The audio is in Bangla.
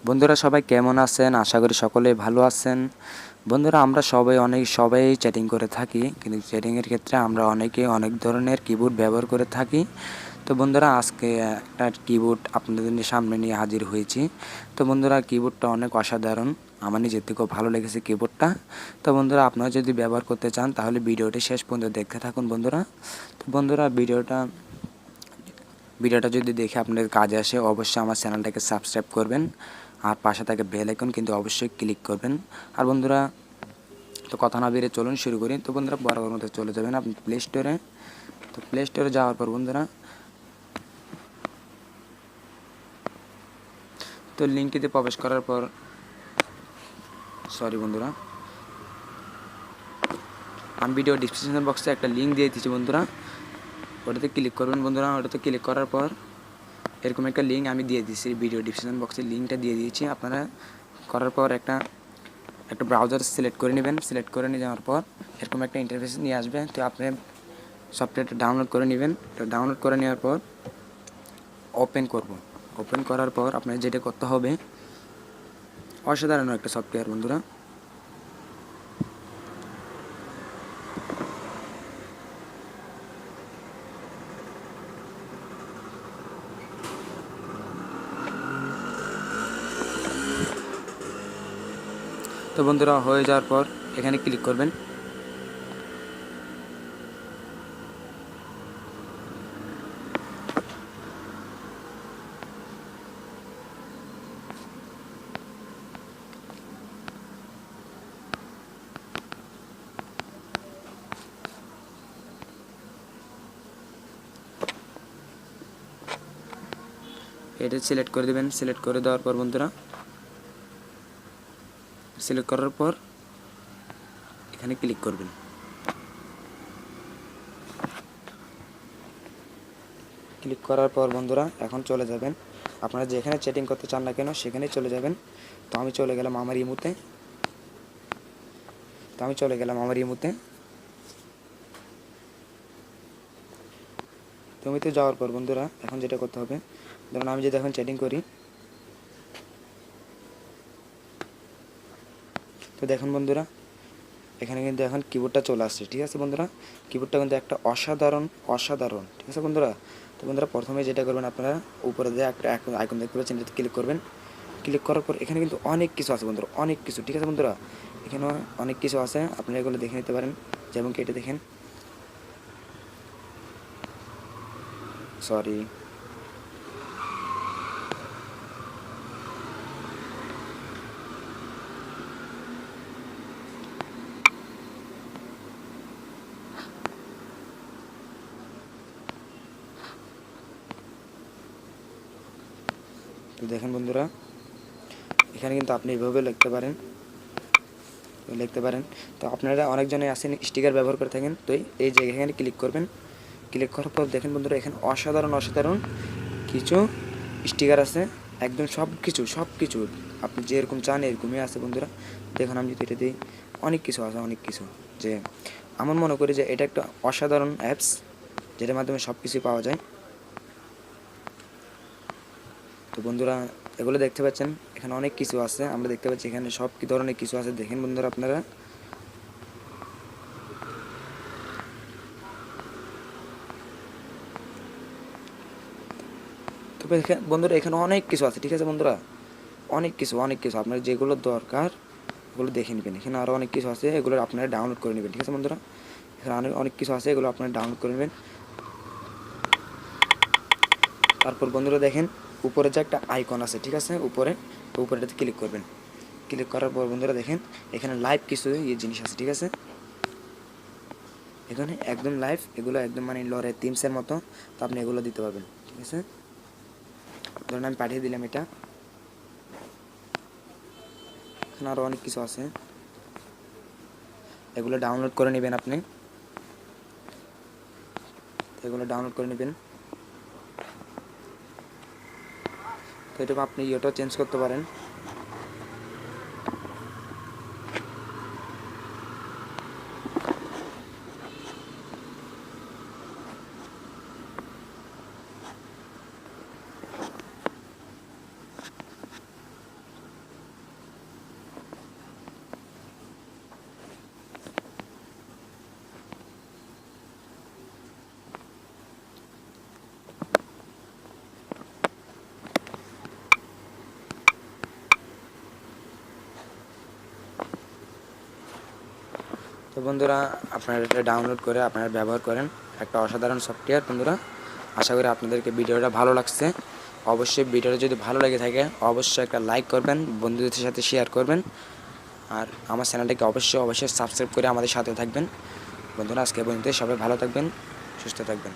বন্ধুরা সবাই কেমন আছেন? আশা করি সকলেই ভালো আছেন। বন্ধুরা আমরা সবাই চ্যাটিং করে থাকি, কিন্তু চ্যাটিংয়ের ক্ষেত্রে আমরা অনেকে অনেক ধরনের কিবোর্ড ব্যবহার করে থাকি। তো বন্ধুরা আজকে একটা কিবোর্ড আপনাদের সামনে নিয়ে হাজির হয়েছি। তো বন্ধুরা কিবোর্ডটা অনেক অসাধারণ, আমার নিজের থেকেও ভালো লেগেছে কিবোর্ডটা। তো বন্ধুরা আপনারা যদি ব্যবহার করতে চান তাহলে ভিডিওটি শেষ পর্যন্ত দেখতে থাকুন বন্ধুরা। তো বন্ধুরা ভিডিওটা যদি দেখে আপনাদের কাজে আসে অবশ্যই আমার চ্যানেলটাকে সাবস্ক্রাইব করবেন, আর পাশে থাকা বেল আইকন কিন্তু অবশ্যই ক্লিক করবেন। আর বন্ধুরা তো কথা না বেরিয়ে চলুন শুরু করি। তো বন্ধুরা বরাবর মধ্যে চলে যাবেন আপনি প্লে স্টোরে। তো প্লে স্টোরে যাওয়ার পর বন্ধুরা তো লিঙ্কটিতে প্রবেশ করার পর বন্ধুরা আমি ভিডিও ডিসক্রিপশন বক্সে একটা লিঙ্ক দিয়ে দিচ্ছি বন্ধুরা, ওটাতে ক্লিক করবেন বন্ধুরা। ওটাতে ক্লিক করার পর এরকম একটা লিঙ্ক আমি দিয়ে দিচ্ছি, ভিডিও ডিসক্রিপশন বক্সে লিঙ্কটা দিয়ে দিয়েছি। আপনারা করার পর একটা ব্রাউজার সিলেক্ট করে নেবেন। সিলেক্ট করে নিয়ে যাওয়ার পর এরকম একটা ইন্টারফেস নিয়ে আসবে। তো আপনি সফটওয়্যারটা ডাউনলোড করে নেবেন। তো ডাউনলোড করে নেওয়ার পর ওপেন করার পর আপনার যেটা করতে হবে, অসাধারণ একটা সফটওয়্যার বন্ধুরা। তো বন্ধুরা হয়ে যাওয়ার পর এখানে ক্লিক করবেন। এটা সিলেক্ট করে দেবেন। সিলেক্ট করে দেওয়ার পর বন্ধুরা সিলেক্ট করার পর এখানে ক্লিক করবেন। ক্লিক করার পর বন্ধুরা এখন চলে যাবেন আপনারা যেখানে চ্যাটিং করতে চান না কেন সেখানেই চলে যাবেন। তো আমি চলে গেলাম আমার ইমোতে। যাওয়ার পর বন্ধুরা এখন যেটা করতে হবে, ধরুন আমি যদি এখন চ্যাটিং করি, তো দেখুন বন্ধুরা এখানে কিন্তু এখন কিবোর্ডটা চলে আসছে। ঠিক আছে বন্ধুরা, কিবোর্ডটা কিন্তু একটা অসাধারণ। ঠিক আছে বন্ধুরা। তো বন্ধুরা প্রথমে যেটা করবেন, আপনারা উপরে যে একটা আইকন দেখতে পাচ্ছেন এটাতে ক্লিক করবেন। ক্লিক করার পর এখানে কিন্তু অনেক কিছু আছে বন্ধুরা, অনেক কিছু। ঠিক আছে বন্ধুরা, এখানে অনেক কিছু আছে, আপনারা এগুলো দেখে নিতে পারেন। যেমন কি এটা দেখেন, সরি তো দেখেন বন্ধুরা এখানে কিন্তু আপনি এইভাবে লিখতে পারেন। তো আপনারা অনেকজনে আছেন স্টিকার ব্যবহার করে থাকেন, তো এই যে এখানে ক্লিক করবেন। ক্লিক করার পর দেখেন বন্ধুরা এখানে অসাধারণ কিছু স্টিকার আছে, একদম সব কিছু আপনি যেরকম চান এরকমই আছে বন্ধুরা। দেখুন আমি যদি এটা দিই, অনেক কিছু আছে, যে আমার মনে করি যে এটা একটা অসাধারণ অ্যাপস, যেটার মাধ্যমে সব কিছুই পাওয়া যায়। তো বন্ধুরা এগুলো দেখতে পাচ্ছেন এখানে অনেক কিছু আছে, আমরা দেখতে পাচ্ছি এখানে সব কি ধরনের কিছু আছে। দেখেন বন্ধুরা আপনারা, তবে বন্ধুরা এখানে অনেক কিছু আছে। ঠিক আছে বন্ধুরা, অনেক কিছু আপনার যেগুলো দরকার ওগুলো দেখে নেবেন। এখানে আরও অনেক কিছু আছে, এগুলো আপনারা ডাউনলোড করে নেবেন। ঠিক আছে বন্ধুরা, এখানে অনেক কিছু আছে, এগুলো আপনারা ডাউনলোড করে নেবেন। তারপর বন্ধুরা দেখেন উপরে যে একটা আইকন আছে, ঠিক আছে উপরেটাতে ক্লিক করবেন। ক্লিক করার পর বন্ধুরা দেখেন এখানে লাইভ কিছু জিনিস আছে। ঠিক আছে, এখানে একদম লাইভ, এগুলো একদম মানে লরের থিমসের মতো। তো আপনি এগুলো দিতে পারবেন। ঠিক আছে, ধরুন আমি পাঠিয়ে দিলাম এটা। এখানে আরও অনেক কিছু আছে, এগুলো ডাউনলোড করে নেবেন। তো এটা আপনি ইয়েটাও চেঞ্জ করতে পারেন। বন্ধুরা আপনারা এটা ডাউনলোড করে আপনারা ব্যবহার করেন, একটা অসাধারণ সফটওয়্যার। বন্ধুরা আশা করি আপনাদেরকে ভিডিওটা ভালো লাগছে। অবশ্যই ভিডিওটা যদি ভালো লেগে থাকে অবশ্যই একটা লাইক করবেন, বন্ধুদের সাথে শেয়ার করবেন, আর আমার চ্যানেলটাকে অবশ্যই সাবস্ক্রাইব করে আমাদের সাথে থাকবেন। বন্ধুরা আজকে পর্যন্ত সবাই ভালো থাকবেন, সুস্থ থাকবেন।